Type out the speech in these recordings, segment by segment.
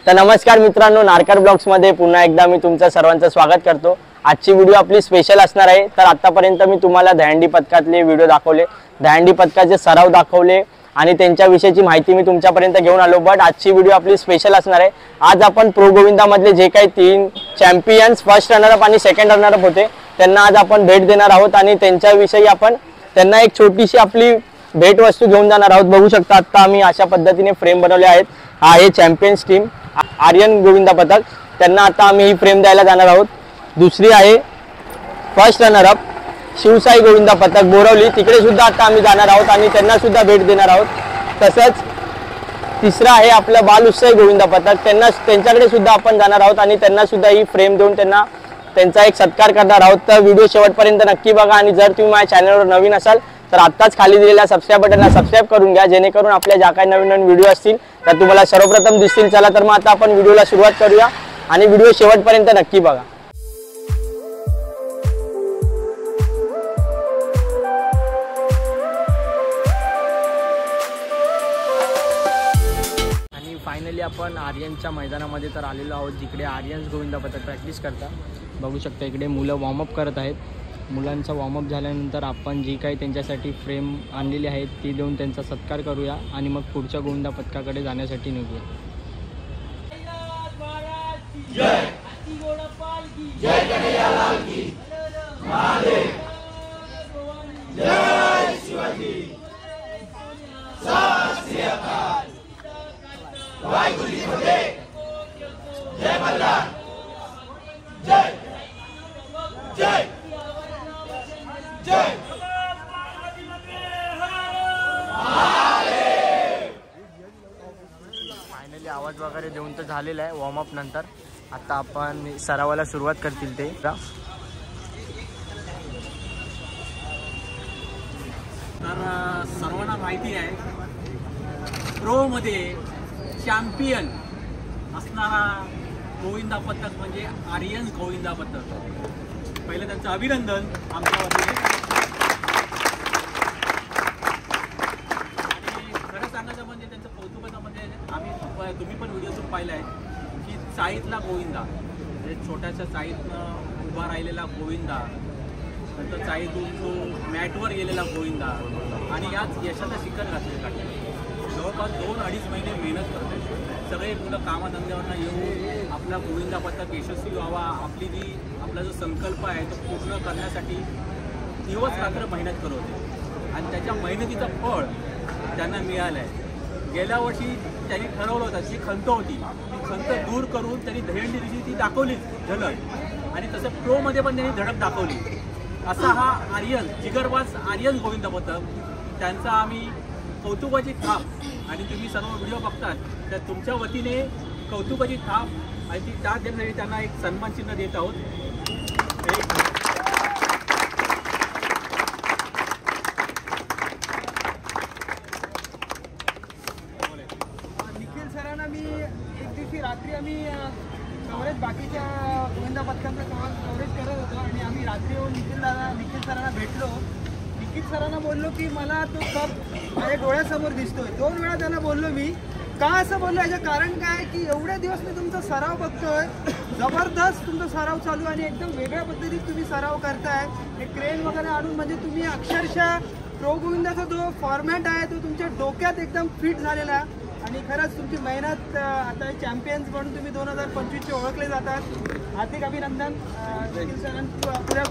तर नमस्कार मित्रांनो, नारकर ब्लॉग्स मध्ये पुन्हा एकदा मी तुमचं सर्वांचं स्वागत करतो। आजची व्हिडिओ आपली स्पेशल असणार आहे। तर आतापर्यंत मी तुम्हाला दहीहंडी पथकातले व्हिडिओ दाखवले, दहीहंडी पथकाचे सराव दाखवले आणि त्यांच्याविषयीची माहिती मी तुमच्यापर्यंत घेऊन आलो। बट आजची व्हिडिओ आपली स्पेशल असणार आहे। आज आपण प्रो गोविंदामधले जे काही 3 चॅम्पियन्स, फर्स्ट रनर अप आणि सेकंड रनर अप होते त्यांना आज आपण भेट देणार आहोत आणि त्यांच्याविषयी आपण त्यांना एक छोटीशी आपली भेट वस्तू घेऊन जाणार आहोत। बघू शकता आता आम्ही अशा पद्धतीने फ्रेम बनवले आहेत। हा आहे चॅम्पियन्स टीम आर्यन गोविंदा पथक, त्यांना आता आम्ही ही फ्रेम द्यायला जाणार आहोत। दुसरी आहे first runner up Shivsai Govinda पथक बोरवली, तिकडे सुद्धा आता आम्ही जाणार आहोत आणि त्यांना सुद्धा भेट देणार आहोत। तसंच तिसरा आहे आपला बाल उत्साही गोविंदा पथक, त्यांच्याकडे सुद्धा आपण जाणार आहोत आणि त्यांना सुद्धा ही फ्रेम देऊन त्यांचा एक सत्कार करणार आहोत। तर व्हिडिओ शेवटपर्यंत नक्की बघा आणि जर तुम्ही माझ्या चॅनलवर नवीन असाल तर आत्ताच खाली दिलेल्या सबस्क्राइब बटनला सबस्क्राइब करून घ्या, जेणेकरून आपल्या ज्या काही नवीन नवीन व्हिडिओ असतील तर तुम्हाला सर्वप्रथम दिसतील। चला तर मग आता आपण व्हिडिओला सुरुवात करूया आणि व्हिडिओ शेवटपर्यंत नक्की बघा। आणि फायनली आपण आर्यनच्या मैदानामध्ये तर आलेलो आहोत, जिकडे आर्यन्स गोविंदा पथक प्रॅक्टिस करतात। बघू शकता इकडे मुलं वॉर्मअप करत आहेत। मुलांचा वॉर्मअप झाल्यानंतर आपण जी काही त्यांच्यासाठी फ्रेम आणलेली आहेत ती देऊन त्यांचा सत्कार करूया आणि मग पुढच्या गोविंदा पथकाकडे जाण्यासाठी निघूया। फायनली आवाज वगैरे देऊन तर झालेला आहे वॉर्मअप नंतर। आता आपण सरावाला सुरुवात करतील ते। तर सर्वांना माहिती आहे प्रो मध्ये चॅम्पियन असणारा गोविंदा पथक म्हणजे आर्यन्स गोविंदा पथक। पहिलं त्यांचं अभिनंदन आमच्या वतीने। आणि खरं सांगायचं म्हणजे त्यांचं कौतुकाचं म्हणजे तुम्ही पण व्हिडिओतून पाहिलं आहे की चाळीतला गोविंदा म्हणजे छोट्याशा चाळीतनं उभा राहिलेला गोविंदा, नंतर चाळीतून तो मॅटवर गेलेला गोविंदा आणि याच यशाचं शिखर गाठले। जवळपास 2-2.5 महिने मेहनत करते सगळे मुलं कामाधंद्यावरनं येऊन आपला गोविंदा पथक यशस्वी व्हावा, आपला जो संकल्प आहे तो पूर्ण करण्यासाठी दिवस रात्र मेहनत करत होते आणि त्याच्या मेहनतीचं फळ त्यांना मिळालं आहे। गेल्या वर्षी त्यांनी ठरवलं होतं, जी खंत होती ती खंत दूर करून त्यांनी दहीहंडी दिवशी ती दाखवलीच झलक, आणि तसं प्रोमध्ये पण त्यांनी धडक दाखवली। असा हा आर्यन जिगरबाज आर्यन गोविंदा पथक, त्यांचा आम्ही कौतुकाची थाप आणि तुम्ही सर्व व्हिडिओ बघतात तर तुमच्या वतीने कौतुकाची थाप आणि ती टाक देण्यासाठी त्यांना एक सन्मान चिन्ह देत आहोत। निखिल सरांना मी एक दिवशी रात्री आम्ही कव्हरेज बाकीच्या गोविंदा पथकांचं कव्हरेज करत होतो आणि आम्ही रात्री येऊन निखिल सरांना भेटलो। निखिल सरांना बोललो की मला तो कप माझ्या डोळ्यासमोर दिसतोय। 2 वेळा त्यांना बोललो मी, का असं बोललो याचं कारण काय की एवढे दिवस मी तुमचा सराव बघतोय, जबरदस्त तुमचा सराव चालू आणि एकदम वेगळ्या पद्धतीत तुम्ही सराव करताय। हे क्रेन वगैरे आणून म्हणजे तुम्ही अक्षरशः प्रो गोविंदाचा जो फॉर्मॅट आहे तो तुमच्या डोक्यात एकदम फिट झालेला आहे आणि खरंच तुमची मेहनत आता चॅम्पियन्स म्हणून तुम्ही 2025चे ओळखले जातात। हार्दिक अभिनंदन निखिल सरांना पुऱ्या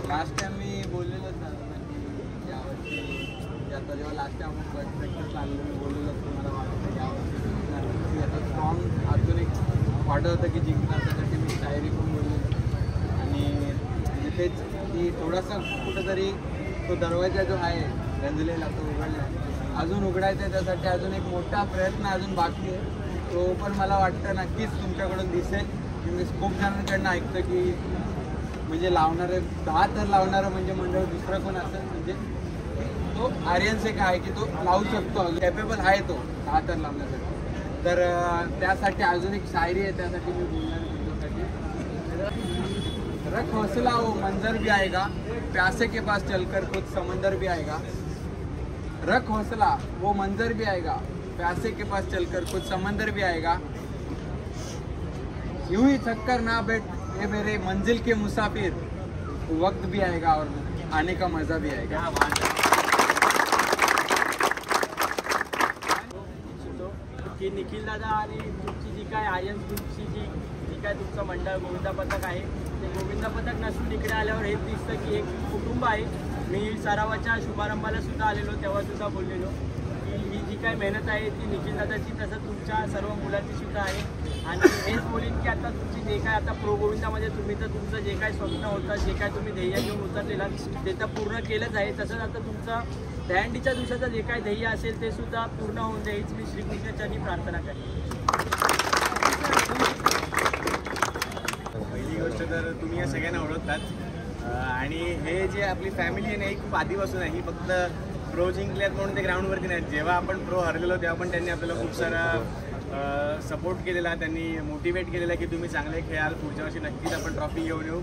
लास्ट टाइम मी बोललेलोच ना की यावर्षी आता जेव्हा लास्ट टाइम आपण फर्स्ट प्रॅक्टिस लागलो मी बोललेलोच तुम्हाला वाटतं यावर्षी आता स्ट्रॉंग अजून एक वाटत होतं की जिंकणार, त्यासाठी मी शायरी पण बोललेलो आणि तेच की थोडासा कुठंतरी तो दरवाजा जो आहे गंजलेला तो उघडला, अजून उघडायचा आहे, त्यासाठी अजून एक मोठा प्रयत्न अजून बाकी आहे। तो पण मला वाटतं नक्कीच तुमच्याकडून दिसेल की मी खूप जणांकडनं ऐकतं की म्हणजे लावणारे 10 तर लावणारं म्हणजे मंडळ दुसरं कोण असेल म्हणजे तो आर्यन्स एक आहे की तो लावू शकतो, कॅपेबल आहे तो 10 तर लावण्यासाठी। तर त्यासाठी अजून एक शायरी आहे, त्यासाठी मी बोलणार तुमच्यासाठी। रख हौसला वो मंजर भी आएगा, प्यासे के पास चलकर खुद समंदर भी आएगा। रख हौसला वो मंजर भी आएगा, प्यासे के पास चलकर कुछ समंदर भी आएगा, यूं ही थक कर ना बैठ ये मेरे मंजिल के मुसाफिर, वक्त भी आएगा और आने का मजा भी आएगा. की निखिल दादा आणि तुमची जी काय आर्यन ग्रुपची जी काय तुमचं मंडळ गोविंदा पथक आहे ते गोविंदा पथक नसून इकडे आल्यावर हेच दिसतं की एक कुटुंब आहे. मी सरावाच्या शुभारंभाला सुद्धा आलेलो, तेव्हा सुद्धा बोललेलो की ही जी काय मेहनत आहे ती निखिल दादाची तसंच तुमच्या सर्व मुलांची सुद्धा आहे. आणि हेच बोलीन की आता तुमची जे काय आता प्रो गोविंदामध्ये तुम्ही तर तुमचं जे काय स्वप्न होतं, जे काय तुम्ही ध्येय घेऊन उतरलेला ते तर पूर्ण केलंच आहे. तसंच आता तुमचं दहीहंडीच्या दिवसाचं जे काय ध्येय असेल ते सुद्धा पूर्ण होऊन जाईल. मी श्रीकृष्णाचरणी प्रार्थना करेन. पहिली गोष्ट तर तुम्ही या सगळ्यांना ओळखताच आणि हे जे आपली फॅमिली आहे ना ही खूप आधीपासून आहे. ही फक्त प्रो जिंकल्यात म्हणून ते ग्राउंडवरती नाही. जेव्हा आपण प्रो हरलेलो तेव्हा पण त्यांनी आपल्याला खूप सारा सपोर्ट केलेला, त्यांनी मोटिवेट केलेला की तुम्ही चांगले खेळाल, पुढच्या वर्षी नक्कीच आपण ट्रॉफी घेऊन येऊ.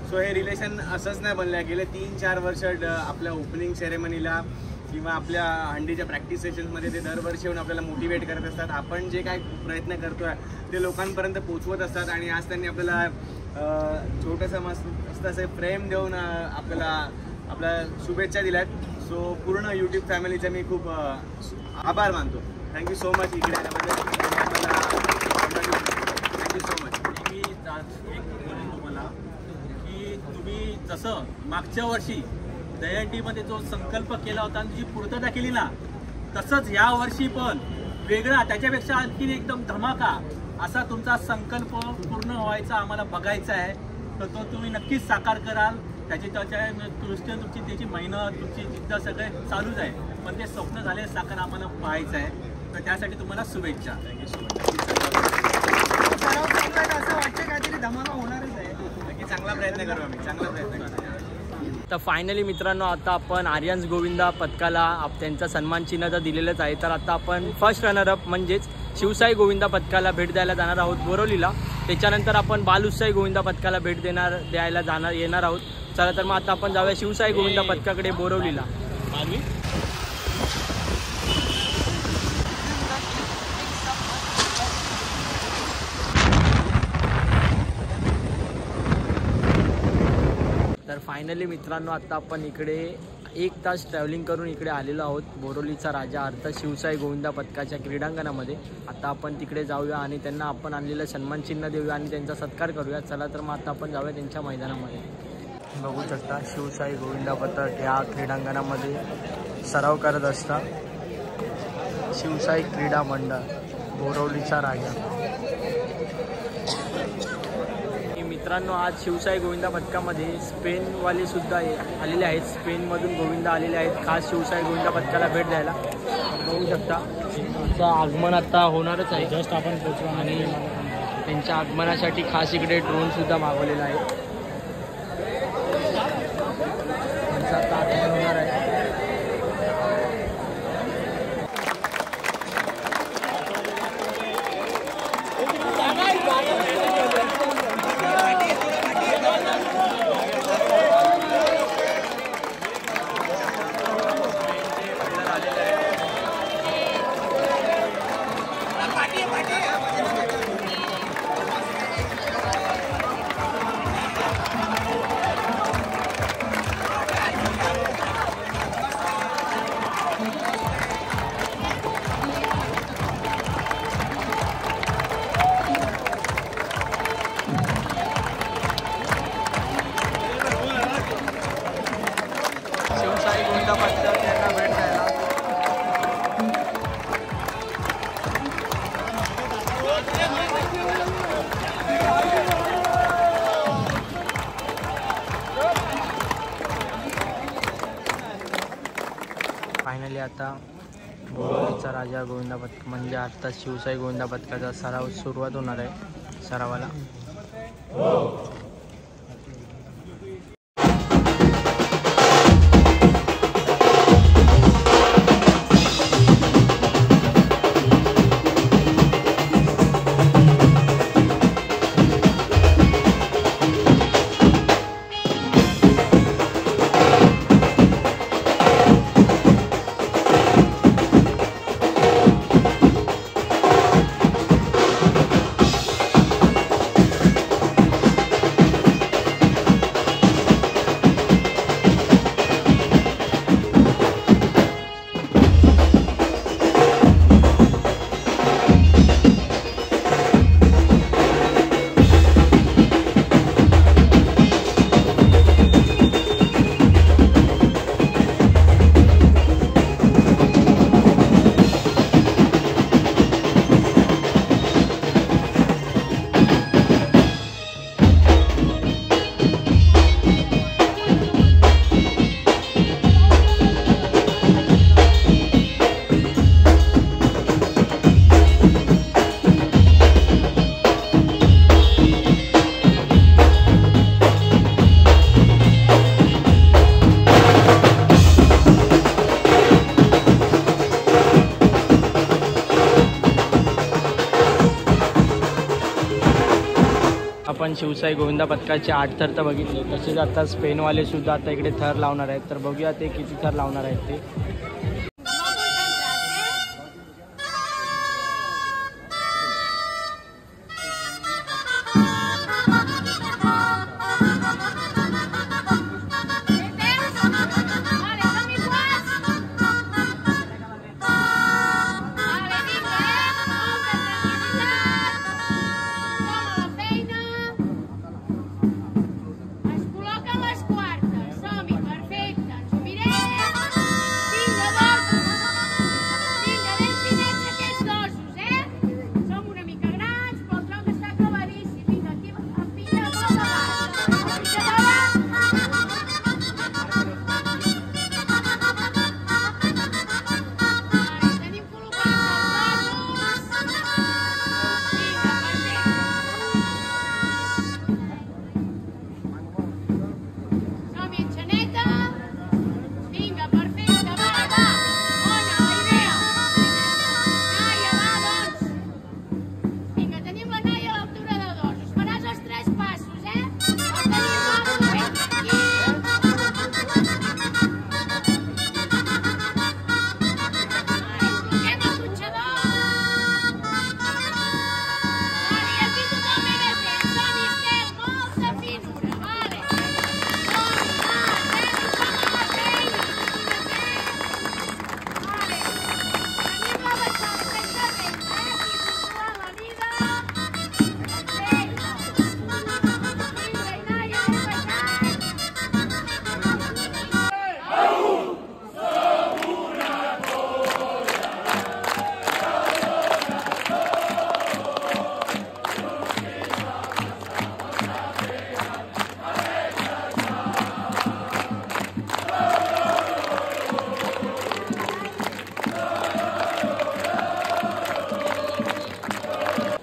सो हे रिलेशन असंच नाही बनलं. गेले 3-4 वर्ष आपल्या ओपनिंग सेरेमनीला किंवा आपल्या हंडीच्या प्रॅक्टिस सेशन्समध्ये ते दरवर्षी येऊन आपल्याला मोटिवेट करत असतात. आपण जे काय प्रयत्न करतो आहे ते लोकांपर्यंत पोचवत असतात आणि आज त्यांनी आपल्याला छोटंसं मस्त असं प्रेम देऊन आपल्या शुभेच्छा दिल्यात. सो पूर्ण यूट्यूब फॅमिलीचा मी खूप आभार मानतो. थँक्यू सो मच इकडे आल्याबद्दल. Thank you so much. मी एक बोलेन तुम्हाला की तुम्ही जसं मागच्या वर्षी दहीहंडीमध्ये जो संकल्प केला होता आणि जी पूर्तता केली ना, तसंच या वर्षी पण वेगळा त्याच्यापेक्षा आणखीन एकदम धमाका असा तुमचा संकल्प पूर्ण व्हायचा आम्हाला बघायचा आहे. तर तो तुम्ही नक्कीच साकार कराल. त्याच्या दृष्टीने तुमची त्याची मेहनत, तुमची जिद्द सगळे चालूच आहे, पण ते स्वप्न झाले साकार आम्हाला पाहायचं आहे. तर त्यासाठी तुम्हाला शुभेच्छा. Thank you so much. असं वाटतं काहीतरी धमाका होणारच आहे. नक्की चांगला प्रयत्न करू आम्ही, चांगला प्रयत्न करू. तर फायनली मित्रांनो आता आपण आर्यन्स गोविंदा पथकाला त्यांचा सन्मान चिन्ह तर दिलेलंच आहे. तर आता आपण फर्स्ट रनरअप म्हणजेच शिवसाई गोविंदा पथकाला भेट द्यायला जाणार आहोत बोरवलीला. त्याच्यानंतर आपण बालुसाई गोविंदा पथकाला भेट द्यायला येणार आहोत. चला तर मग आता आपण जाऊया शिवसाई गोविंदा पथकाकडे बोरवलीला. तर फायनली मित्रांनो आता आपण इकडे 1 तास ट्रॅव्हलिंग करून इकडे आलेलो आहोत बोरवलीचा राजा अर्थात शिवसाई गोविंदा पथकाच्या क्रीडांगणामध्ये. आता आपण तिकडे जाऊया आणि त्यांना आपण आणलेलं सन्मान चिन्ह देऊया आणि त्यांचा सत्कार करूया. चला तर मग आता आपण जाऊया त्यांच्या मैदानामध्ये. बघू शकता शिवसाई गोविंदा पथक या क्रीडांगणामध्ये सराव करत असतात. शिवसाई क्रीडा मंडळ बोरवलीचा राजा. मित्रांनो आज शिवसाई गोविंदा पथकामध्ये स्पेनवाले सुद्धा आलेले आहेत. स्पेनमधून गोविंदा आलेले आहेत खास शिवसाई गोविंदा पथकाला भेट द्यायला. बघू शकता त्यांचं आगमन आता होणारच आहे. जस्ट आपण पोचलो आणि त्यांच्या आगमनासाठी खास इकडे ड्रोन सुद्धा मागवलेला आहे. त्यांचं आता आगमन होणार आहे. फायनली आता बोरवलीचा राजा गोविंदा पथक म्हणजे आता शिवसाई गोविंदा पथकाचा सराव सुरुवात होणार आहे. सरावाला आपण शिवसाई गोविंदा पथकाचे 8 थर तर बघितले, तसेच आता स्पेनवाले सुद्धा आता इकडे थर लावणार आहेत. तर बघूया ते किती थर लावणार आहेत ते.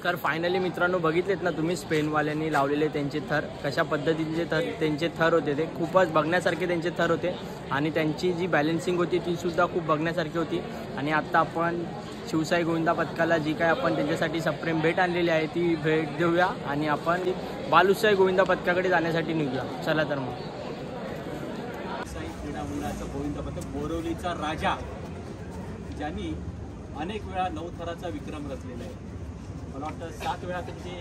तर फायनली मित्रांनो बघितलेत ना तुम्ही स्पेनवाल्यांनी लावलेले त्यांचे थर, कशा पद्धतीचे त्यांचे थर होते. ते खूपच बघण्यासारखे त्यांचे थर होते आणि त्यांची जी बॅलन्सिंग होती ती सुद्धा खूप बघण्यासारखी होती. आणि आत्ता आपण शिवसाई गोविंदा पथकाला जी काय आपण त्यांच्यासाठी सप्रेम भेट आणलेली आहे ती भेट देऊया आणि आपण बालुशाही गोविंदा पथकाकडे जाण्यासाठी निघूया. चला तर मग. शिवसाई क्रीडा मंडळाचा गोविंदा पथक बोरिवलीचा राजा, ज्यांनी अनेक वेळा 9 थराचा विक्रम रचलेला आहे. मला वाटतं 7 वेळा त्यांचे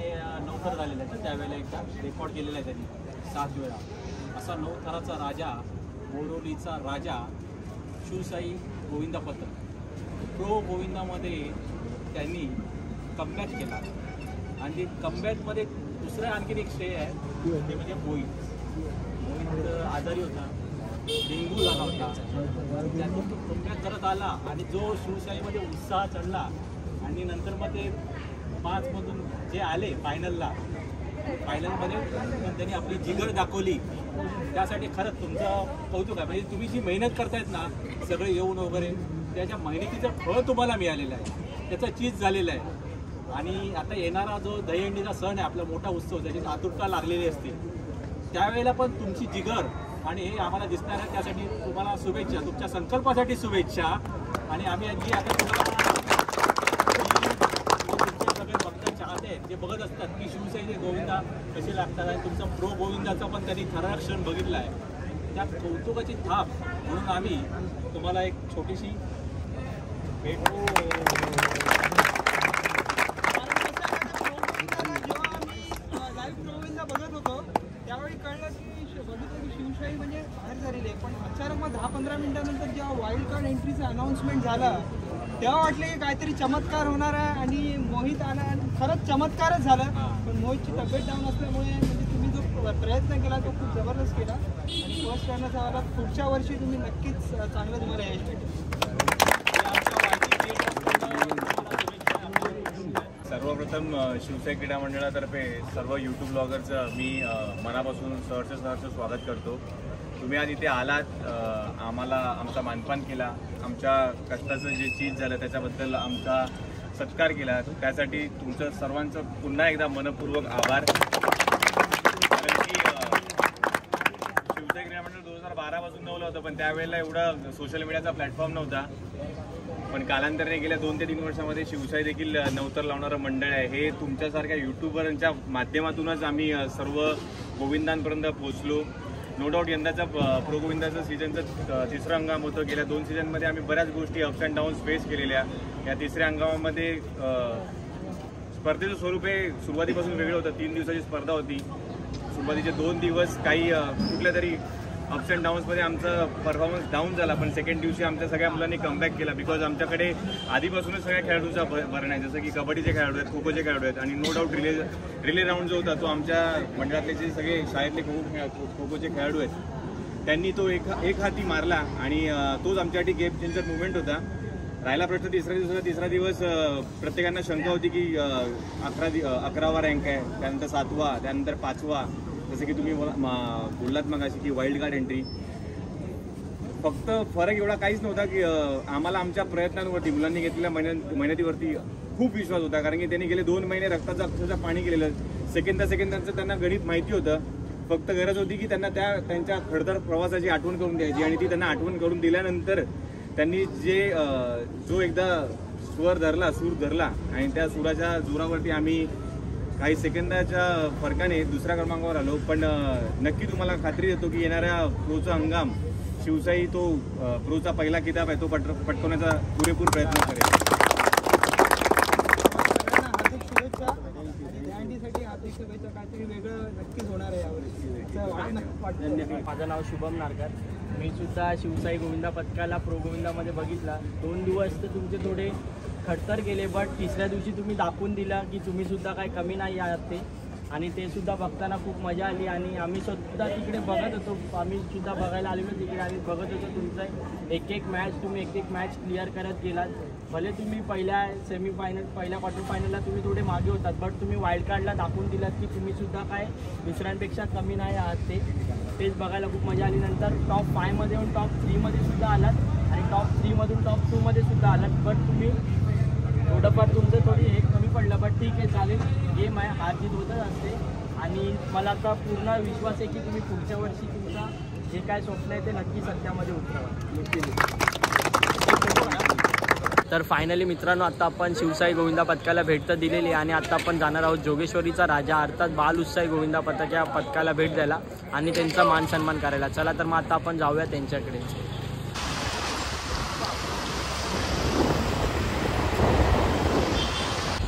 9 थर झालेले आहेत. त्यावेळेला एकदा रेकॉर्ड केलेला आहे त्यांनी 7 वेळा. असा 9 थराचा राजा, बोरिवलीचा राजा शिवसाई गोविंदा पथक. प्रो गोविंदामध्ये त्यांनी कमबॅक केला आणि कमबॅकमध्ये दुसरं आणखीन एक श्रेय आहे ते म्हणजे मोहित आजारी होता, डेंग्यू झाला होता. त्यातून तो कमबॅक करत आला आणि जो शिवसाईमध्ये उत्साह चढला आणि नंतर मग ते 5 मधून जे आले फायनलमध्ये पण त्यांनी आपली जिगर दाखवली. त्यासाठी खरंच तुमचं कौतुक आहे. म्हणजे तुम्ही जी मेहनत करतायत ना सगळे येऊन वगैरे, त्याच्या मेहनतीचं फळ तुम्हाला मिळालेलं आहे, त्याचं चीज झालेलं आहे. आणि आता येणारा जो दहीहंडीचा सण आहे, आपला मोठा उत्सव, त्याची आतुरता लागलेली असते. त्यावेळेला पण तुमची जिगर आणि हे आम्हाला दिसणार आहे. त्यासाठी तुम्हाला शुभेच्छा, तुमच्या संकल्पासाठी शुभेच्छा. आणि आम्ही जी आता तुम्हाला सगळे भक्त चाहते आहेत जे बघत असतात की शिवसाईचे गोविंदा कसे लागतात आणि तुमचा प्रो गोविंदाचा पण त्यांनी खरा क्षण बघितला आहे. त्या कौतुकाची थाप म्हणून आम्ही तुम्हाला एक छोटीशी भेट. लाईव्ह गोविंदा बघत होतो त्यावेळी कळलं की बघितलं की शिवशाही म्हणजे बाहेर झालेली आहे. पण अचानक मग 10-15 मिनिटानंतर जेव्हा वाईल्ड कार्ड एंट्रीचं अनाऊन्समेंट झालं तेव्हा वाटलं की काहीतरी चमत्कार होणार आहे आणि मोहित आला आणि खरंच चमत्कारच झाला. पण मोहितची तब्येत डाऊन असल्यामुळे म्हणजे तुम्ही जो प्रयत्न केला तो खूप जबरदस्त केला आणि फर्स्ट रनचा आला. पुढच्या वर्षी तुम्ही नक्कीच चांगलं तुम्हाला यश भेटेल. सर्वप्रथम शिवसाई क्रीडा मंडळातर्फे सर्व यूट्यूब ब्लॉगरचं मी मनापासून सहर्ष स्वागत करतो. तुम्ही आज इथे आलात, आम्हाला आमचा मानपान केला, आमच्या कष्टाचं जे चीज झालं त्याच्याबद्दल आमचा सत्कार केला, त्यासाठी तुमचं सर्वांचं पुन्हा एकदा मनपूर्वक आभार. कारण की शिवसाई क्रीडा मंडळ 2012 पासून नवलं होतं, पण त्यावेळेला एवढा सोशल मीडियाचा प्लॅटफॉर्म नव्हता. पण कालांतराने गेल्या 2 ते 3 वर्षामध्ये शिवसाई देखील नवतर लावणारं मंडळ आहे. हे तुमच्यासारख्या यूट्यूबरच्या माध्यमातूनच आम्ही सर्व गोविंदांपर्यंत पोहोचलो. नो डाऊट यंदाचा प्रो गोविंदाचं सीझनचं तिसरं हंगाम होतं. गेल्या 2 सीझनमध्ये आम्ही बऱ्याच गोष्टी अप्स अँड डाऊन्स फेस केलेल्या. या तिसऱ्या हंगामामध्ये स्पर्धेचं स्वरूप हे सुरुवातीपासून वेगळं होतं. 3 दिवसाची स्पर्धा होती. सुरुवातीचे 2 दिवस काही कुठल्या तरी अप्स अँड डाऊन्समध्ये आमचा परफॉर्मन्स डाऊन झाला, पण सेकंड दिवशी आमच्या सगळ्या मुलांनी कमबॅक केला. बिकॉज आमच्याकडे आधीपासूनच सगळ्या खेळाडूंचा भरण आहे. जसं की कबड्डीचे खेळाडू आहेत, खो खोचे खेळाडू आहेत आणि नो डाऊट रिले राऊंड जो होता तो आमच्या मंडळातले जे सगळे शाळेतले खो खोचे खेळाडू आहेत त्यांनी तो एक हाती मारला आणि तोच आमच्यासाठी गेम चेंजर मुवमेंट होता. राहिला प्रश्न तिसरा दिवस प्रत्येकांना शंका होती की 11वा रँक आहे, त्यानंतर 7वा, त्यानंतर 5वा. जसं की तुम्ही बोललात मग अशी की वाईल्ड कार्ड एंट्री. फक्त फरक एवढा काहीच नव्हता की आम्हाला आमच्या प्रयत्नांवरती मुलांनी घेतलेल्या मेहनतीवरती खूप विश्वास होता. कारण की त्यांनी गेले 2 महिने रक्ताचं अक्षरशः पाणी केलेलं. सेकंदाचं त्यांना गणित माहिती होतं. फक्त गरज होती की त्यांना त्यांच्या खडतर प्रवासाची आठवण करून द्यायची आणि ती त्यांना आठवण करून दिल्यानंतर त्यांनी जो एकदा सूर धरला आणि त्या सुराच्या जोरावरती आम्ही काही सेकंदाच्या फरकाने दुसऱ्या क्रमांकावर आलो. पण नक्की तुम्हाला खात्री देतो की येणाऱ्या प्रोचा हंगाम शिवसाई तो प्रोचा पहिला किताब आहे तो पटकवण्याचा पुरेपूर प्रयत्न करेल. हार्दिक शुभेच्छा. दहीहंडीसाठी हार्दिक शुभेच्छा. काहीतरी वेगळं नक्कीच होणार आहे यावेळी. माझं नाव शुभम नारकर. मी सुद्धा शिवसाई गोविंदा पथकाला प्रो गोविंदामध्ये बघितला. 2 दिवस तर तुमचे थोडे खडतर गेले, बट तिसऱ्या दिवशी तुम्ही दाखवून दिला की तुम्ही सुद्धा काही कमी नाही आहात ते. आणि ते सुद्धा बघताना खूप मजा आली. आणि आम्ही सुद्धा तिकडे बघत होतो, आम्ही सुद्धा बघायला आलेलो तिकडे. आम्ही बघत होतो तुमचं एक मॅच, तुम्ही एक मॅच क्लिअर करत गेलात. भले तुम्ही पहिल्या सेमीफायनल पहिल्या क्वार्टर फायनलला तुम्ही थोडे मागे होतात, बट तुम्ही वाईल्ड कार्डला दाखवून दिलात की तुम्ही सुद्धा काय दुसऱ्यांपेक्षा कमी नाही आहात. तेच बघायला खूप मजा आली. नंतर टॉप 5मध्ये येऊन टॉप 3मध्ये सुद्धा आलात आणि टॉप 3मधून टॉप 2मध्ये सुद्धा आलात. बट तुम्ही थोडंफार तुमचं थोडी हे कमी पडलं, बट ठीक आहे, चालेल. गेम आहे, हार जीत होतच असते. आणि मला आता पूर्ण विश्वास आहे की तुम्ही पुढच्या वर्षी तुमचा जे काय स्वप्न आहे ते नक्की सत्यामध्ये उतरवा. तर फायनली मित्रांनो, आता आपण शिवसाई गोविंदा पथकाला भेट तर दिलेली आहे आणि आता आपण जाणार आहोत जोगेश्वरीचा राजा अर्थात बाल उत्साही गोविंदा पथक या पथकाला भेट द्यायला आणि त्यांचा मान सन्मान करायला. चला तर मग आता आपण जाऊया त्यांच्याकडे.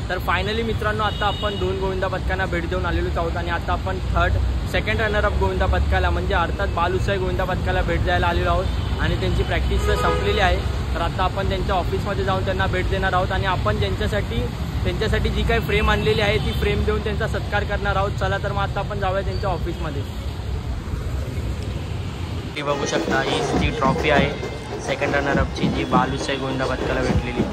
तर फायनली मित्रांनो, आता आपण 2 गोविंदा पथकांना भेट देऊन आलेलोच आहोत आणि आता आपण सेकंड रनर अप गोविंदा पथकाला म्हणजे अर्थात बाल उत्साही गोविंदा पथकाला भेट द्यायला आलेलो आहोत आणि त्यांची प्रॅक्टिस संपलेली आहे. तर आता आपण त्यांच्या ऑफिसमध्ये जाऊन त्यांना भेट देणार आहोत आणि आपण त्यांच्यासाठी जी काही फ्रेम आणलेली आहे ती फ्रेम देऊन त्यांचा सत्कार करणार आहोत. चला तर मग आता आपण जाऊया त्यांच्या ऑफिसमध्ये. ती बघू शकता, ही जी ट्रॉफी आहे सेकंड रनर अपची जी बाल उत्साही गोविंदा पथकाला भेटलेली.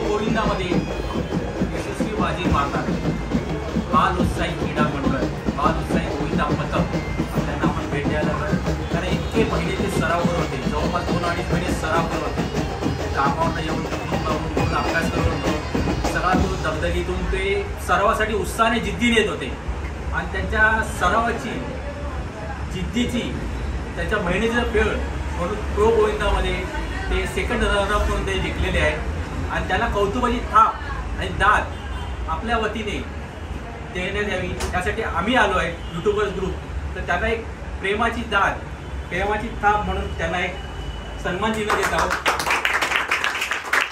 गोविंदामध्ये यशस्वी बाजी मारतात बाल उत्साही क्रीडा मंडळ, बाल उत्साही गोविंदा पथक त्यांना आपण भेट द्यायला लागलं. कारण इतके महिने ते सराव करत होते, जवळपास 2-2.5 महिने सराव करत होते. कामावर येऊन अभ्यास करत होतो. सगळा तो दगदगीतून ते सरावासाठी उत्साहाने जिद्दीने येत होते आणि त्यांच्या सरावाची जिद्दीची त्यांच्या मेहनतीचा फेळ म्हणून प्रो गोविंदामध्ये ते सेकंड रनरअप म्हणून ते जिंकलेले आहेत. आणि त्याला कौतुकाची थाप आणि दाद आपल्या वतीने देण्यात यावी त्यासाठी आम्ही आलो आहे यूट्यूबर्स ग्रुप. तर त्यांना एक प्रेमाची दाद, प्रेमाची थाप म्हणून त्यांना एक सन्मान दिला देत आहोत.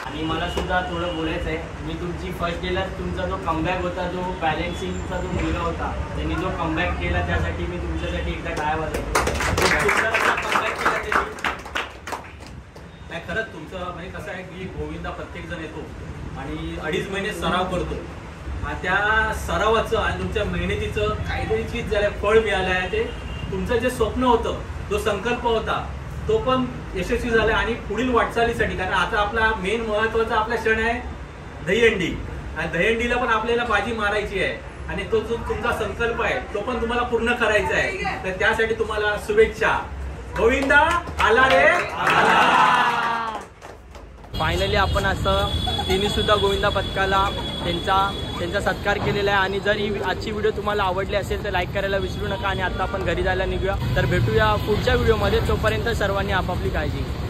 आणि मला सुद्धा थोडं बोलायचं आहे. मी तुमची फर्स्ट डेला तुमचा जो कमबॅक होता, जो बॅलेन्सिंगचा जो मुलगा होता, त्यांनी जो कमबॅक केला त्यासाठी मी तुमच्यासाठी एकदा टाळ्या वाजवतो. कमबॅक केला त्यांनी. नाही, खरंच तुमचं म्हणजे कसं आहे की गोविंदा प्रत्येकजण येतो आणि 2.5 महिने सराव करतो आणि त्या सरावाचं आणि तुमच्या मेहनतीचं काहीतरी चीज झालं, फळ मिळालं आहे. ते तुमचं जे स्वप्न होतं, जो संकल्प होता, तो पण यशस्वी झाला आणि पुढील वाटचालीसाठी. कारण आता आपला मेन महत्त्वाचा आपला क्षण आहे दहीहंडी आणि दहीहंडीला पण आपल्याला बाजी मारायची आहे आणि तो जो तुमचा संकल्प आहे तो पण तुम्हाला पूर्ण करायचा आहे. तर त्यासाठी तुम्हाला शुभेच्छा. गोविंदा आला रे आला. फायनली आपण असं तिन्ही सुद्धा गोविंदा पथकाला त्यांचा सत्कार केलेला आहे. आणि जर ही आजची व्हिडिओ तुम्हाला आवडली असेल तर लाईक करायला विसरू नका. आणि आता आपण घरी जायला निघूया. तर भेटूया पुढच्या व्हिडिओमध्ये. तोपर्यंत सर्वांनी आपापली काळजी घ्या.